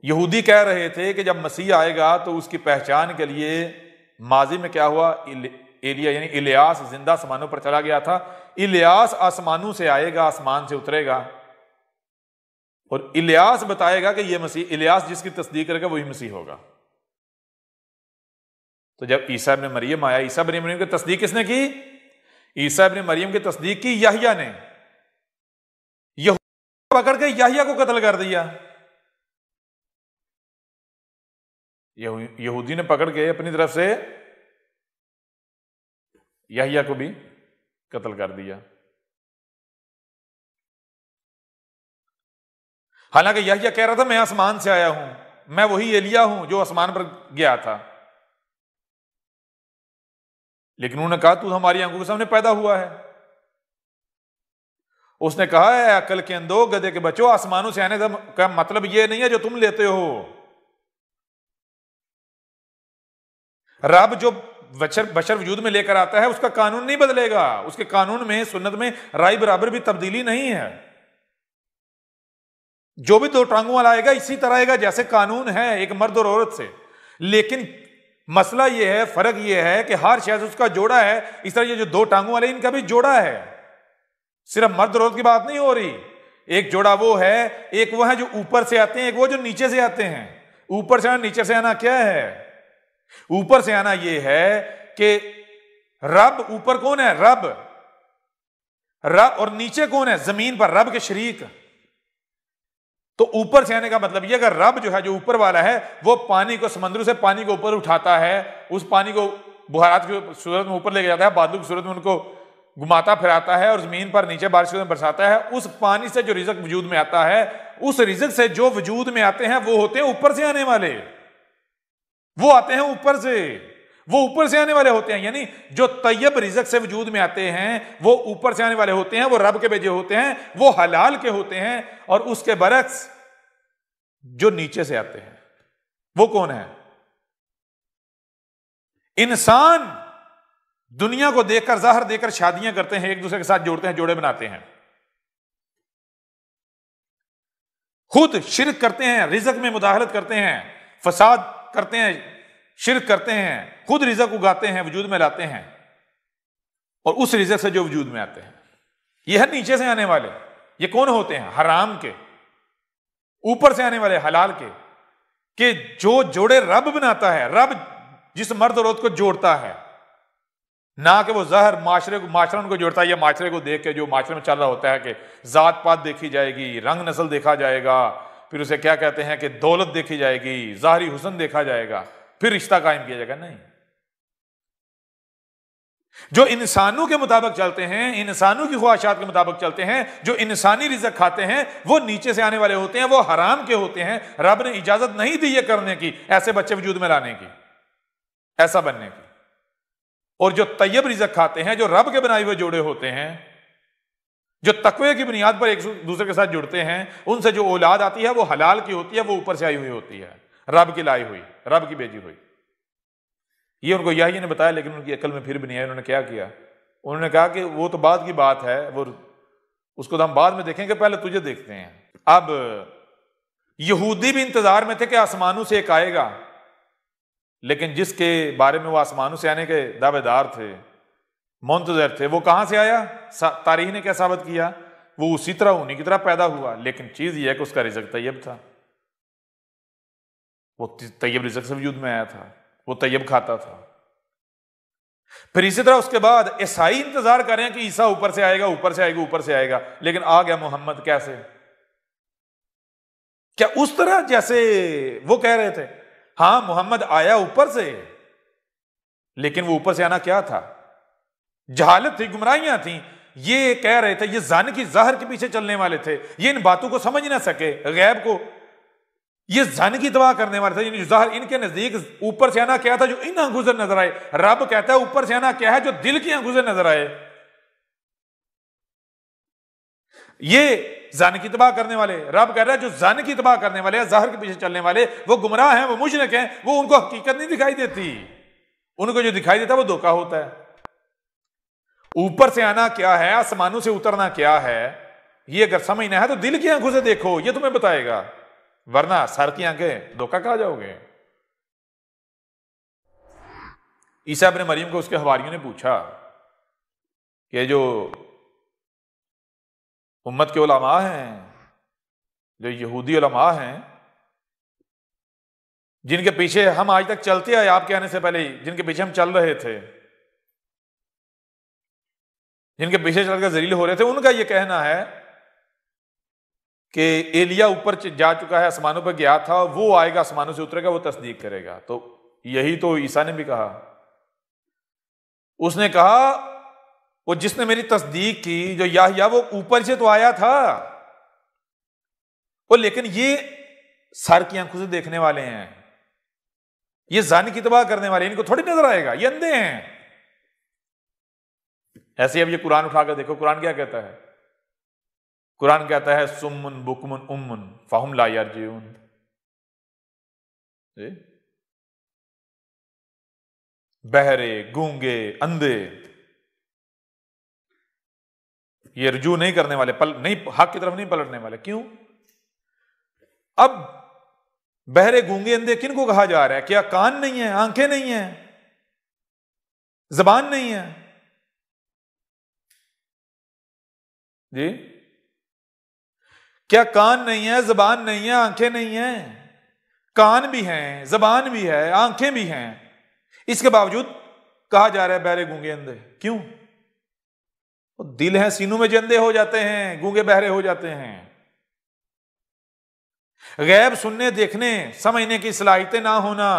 یہودی کہہ رہے تھے کہ جب مسیح آئے گا تو اس کی پہچان کے لیے ماضی میں کیا ہوا، ایلیا یعنی الیاس زندہ آسمانوں پر چلا گیا تھا، الیاس آسمانوں سے آئے گا، آسمان سے اترے گا، اور الیاس بتائے گا کہ یہ مسیح، الیاس جس کی تصدیق کرے گا وہی مسیح ہوگا۔ تو جب عیسیٰ ابن مریم آیا، عیسیٰ ابن مریم کی تصدیق کس نے کی؟ عیسیٰ ابن مریم کی تصدیق کی یحییٰ نے۔ یہودی پکڑ کے یحییٰ کو قتل کر دیا، یہودی نے پکڑ کے اپنی طرف سے یحییٰ کو بھی قتل کر دیا، حالانکہ یحییٰ کہہ رہا تھا میں آسمان سے آیا ہوں، میں وہی ایلیا ہوں جو آسمان پر گیا تھا، لیکن انہوں نے کہا تو ہماری آنکھوں کے سامنے پیدا ہوا ہے۔ اس نے کہا ہے عقل کے اندھو، گدھے کے بچوں، آسمانوں سے آنے کا مطلب یہ نہیں ہے جو تم لیتے ہو۔ رب جو بشر وجود میں لے کر آتا ہے اس کا قانون نہیں بدلے گا، اس کے قانون میں، سنت میں رائے برابر بھی تبدیلی نہیں ہے۔ جو بھی دو ٹانگوں والا آئے گا اسی طرح آئے گا جیسے قانون ہے ایک مرد اور عورت سے، لیکن مسئلہ یہ ہے، فرق یہ ہے کہ ہر شخص اس کا جوڑا ہے، اس طرح یہ جو دو ٹانگوں والے ان کا بھی جوڑا ہے، صرف مرد اور عورت کی بات نہیں ہو رہی۔ ایک جوڑا وہ ہے، ایک وہ ہے جو اوپر سے آتے ہیں، ایک وہ جو نیچے سے آتے ہیں۔ اوپر سے آنا، نیچے سے آنا کیا ہے؟ اوپر سے آنا یہ ہے کہ رب، اوپر کون ہے؟ رب، اور نیچے کون ہے؟ زمین پر رب کے شریک۔ تو اوپر سے آنے کا مطلب یہ کہ رب جو ہے، جو اوپر والا ہے، وہ پانی کو، سمندروں سے پانی کو اوپر اٹھاتا ہے، اس پانی کو بخارات کی صورت میں اوپر لے کے جاتا ہے، بادلوں کی صورت میں ان کو گھماتا پھراتا ہے اور زمین پر نیچے بارش کو برساتا ہے۔ اس پانی سے جو رزق وجود میں آتا ہے، اس رزق سے جو وجود میں آتے ہیں وہ ہوتے ہیں اوپر سے آنے والے، وہ آتے ہیں اوپر سے، وہ اوپر سے آنے والے ہوتے ہیں، یعنی جو طیب رزق سے وجود میں آتے ہیں وہ اوپر سے آنے والے ہوتے ہیں، وہ رب کے بھیجے ہوتے ہیں، وہ حلال کے ہوتے ہیں۔ اور اس کے برعکس جو نیچے سے آتے ہیں وہ کون ہے؟ انسان دنیا کو دیکھ کر، ظاہر دیکھ کر شادیاں کرتے ہیں، ایک دوسرے کے ساتھ جوڑتے ہیں، جوڑے بناتے ہیں، خود شرک کرتے ہیں، رزق میں مداخلت کرتے ہیں، فساد کرتے ہیں، شرک کرتے ہیں، خود رزق اگاتے ہیں، وجود میں لاتے ہیں، اور اس رزق سے جو وجود میں آتے ہیں، یہ ہے نیچے سے آنے والے۔ یہ کون ہوتے ہیں؟ حرام کے، اوپر سے آنے والے حلال کے، کہ جو جوڑے رب بناتا ہے، رب جس مرد اور عورت کو جوڑتا ہے، نہ کہ وہ ظاہر معاشرہ ان کو جوڑتا ہے، یا معاشرے کو دیکھ کے جو معاشرے میں چل رہا ہوتا ہے کہ ذات پات دیکھی جائے گی، رنگ نسل دیکھا جائے گا، پھر اسے کیا کہتے ہیں کہ دولت دیکھی جائے گی، ظاہری حسن دیکھا جائے گا، پھر رشتہ قائم کیا جائے گا۔ نہیں، جو انسانوں کے مطابق چلتے ہیں، انسانوں کی خواہشات کے مطابق چلتے ہیں، جو انسانی رزق کھاتے ہیں، وہ نیچے سے آنے والے ہوتے ہیں، وہ حرام کے ہوتے ہیں۔ رب نے اجازت نہیں دی یہ کرنے کی، ایسے بچے وجود میں لانے کی، ایسا بننے کی۔ اور جو طیب رزق کھاتے ہیں، جو رب کے بنائے ہوئے جوڑے ہوتے ہیں، جو تقوی کی بنیاد پر ایک دوسرے کے ساتھ جڑتے ہیں، ان سے جو اولاد آتی ہے وہ حلال کی ہوتی ہے، وہ اوپر سے آئی ہوئی ہوتی ہے، رب کی لائی ہوئی، رب کی بھیجی ہوئی۔ یہ ان کو یحییٰ نے بتایا، لیکن ان کی عقل میں پھر بھی نہیں آیا۔ انہوں نے کیا کیا؟ انہوں نے کہا کہ وہ تو بعد کی بات ہے، وہ اس کو تو ہم بعد میں دیکھیں گے، پہلے تجھے دیکھتے ہیں۔ اب یہودی بھی انتظار میں تھے کہ آسمانوں سے ایک آئے گا، لیکن جس کے بارے میں وہ آسمانوں سے آنے کے دعوے دار تھے، منتظر تھے، وہ کہاں سے آیا؟ تاریخ نے کیا ثابت کیا؟ وہ اسی طرح، انہی کی طرح پیدا ہوا، لیکن چیز یہ ہے کہ اس کا رزق طیب تھا، وہ طیب رزق سے وجود میں آیا تھا، وہ طیب کھاتا تھا۔ پھر اسی طرح اس کے بعد عیسائی انتظار کر رہے ہیں کہ عیسیٰ اوپر سے آئے گا، اوپر سے آئے گا، اوپر سے آئے گا، لیکن آ گیا محمد۔ کیسے؟ کیا اس طرح جیسے وہ کہہ رہے تھے؟ ہاں، محمد آیا اوپر سے، لیکن وہ اوپر سے آنا کیا تھا؟ جہالت تھی، گمراہیاں تھیں۔ یہ کہہ رہے تھے، یہ ظن کی ظاہر کے پیچھے چلنے والے تھے، یہ ان باتوں کو سمجھ نہ سکے، غیب کو، یہ ظن کی اتباع کرنے والے تھے، یعنی ظاہر ان کے نزدیک اوپر سے آنا کیا تھا؟ جو ان آنکھوں سے نظر آئے۔ رب کہتا ہے اوپر سے آنا کیا ہے؟ جو دل کی آنکھوں سے نظر آئے۔ یہ ظن کی اتباع کرنے والے، رب کہہ رہا ہے جو ظن کی اتباع کرنے والے ہیں، ظاہر کے پیچھے چلنے والے، وہ گمراہ ہیں، وہ مشرک ہیں، وہ ان کو حقیقت نہیں دکھائی دیتی، ان کو جو دکھائی دیتا ہے وہ دھوکہ ہوتا ہے۔ اوپر سے آنا کیا ہے، آسمانوں سے اترنا کیا ہے، یہ اگر سمجھنا ہے تو دل کی آنکھوں سے دیکھو، یہ تمہیں بتائے گا۔ ورنہ سر کی آنکھیں دھوکہ کھا جاؤ گے۔ عیسیٰ ابن مریم کو اس کے حواریوں نے پوچھا کہ جو امت کے علماء ہیں، جو یہودی علماء ہیں، جن کے پیچھے ہم آج تک چلتے آئے آپ کے آنے سے پہلے ہی، جن کے پیچھے ہم چل رہے تھے، جن کے پیچھے چل کر ذلیل ہو رہے تھے، ان کا یہ کہنا ہے کہ ایلیا اوپر جا چکا ہے، آسمانوں پر گیا تھا، وہ آئے گا، آسمانوں سے اترے گا، وہ تصدیق کرے گا۔ تو یہی تو عیسیٰ نے بھی کہا، اس نے کہا وہ جس نے میری تصدیق کی، جو یحییٰ، وہ اوپر سے تو آیا تھا، وہ لیکن یہ سر کی آنکھوں سے دیکھنے والے ہیں، یہ ظن کی تباہ کرنے والے، ان کو تھوڑی نظر آئے گا، یہ اندھے ہیں۔ ایسے اب یہ قرآن اٹھا کر دیکھو، قرآن کیا کہتا ہے؟ قرآن کہتا ہے سمن بکمن امن فہم لا یرجعون، بہرے، گونگے، اندھے، یہ رجوع نہیں کرنے والے، نہیں، حق کی طرف نہیں پلٹنے والے۔ کیوں؟ اب بہرے، گونگے، اندھے کن کو کہا جا رہا ہے؟ کیا کان نہیں ہیں، آنکھیں نہیں ہیں، زبان نہیں ہے؟ جی، کیا کان نہیں ہے، زبان نہیں ہے، آنکھیں نہیں ہیں؟ کان بھی ہیں، زبان بھی ہے، آنکھیں بھی ہیں، اس کے باوجود کہا جا رہا ہے بہرے، گونگے، اندھے۔ کیوں؟ دل ہیں سینوں میں، اندھے ہو جاتے ہیں، گونگے بہرے ہو جاتے ہیں۔ غیب سننے، دیکھنے، سمجھنے کی صلاحیتیں نہ ہونا،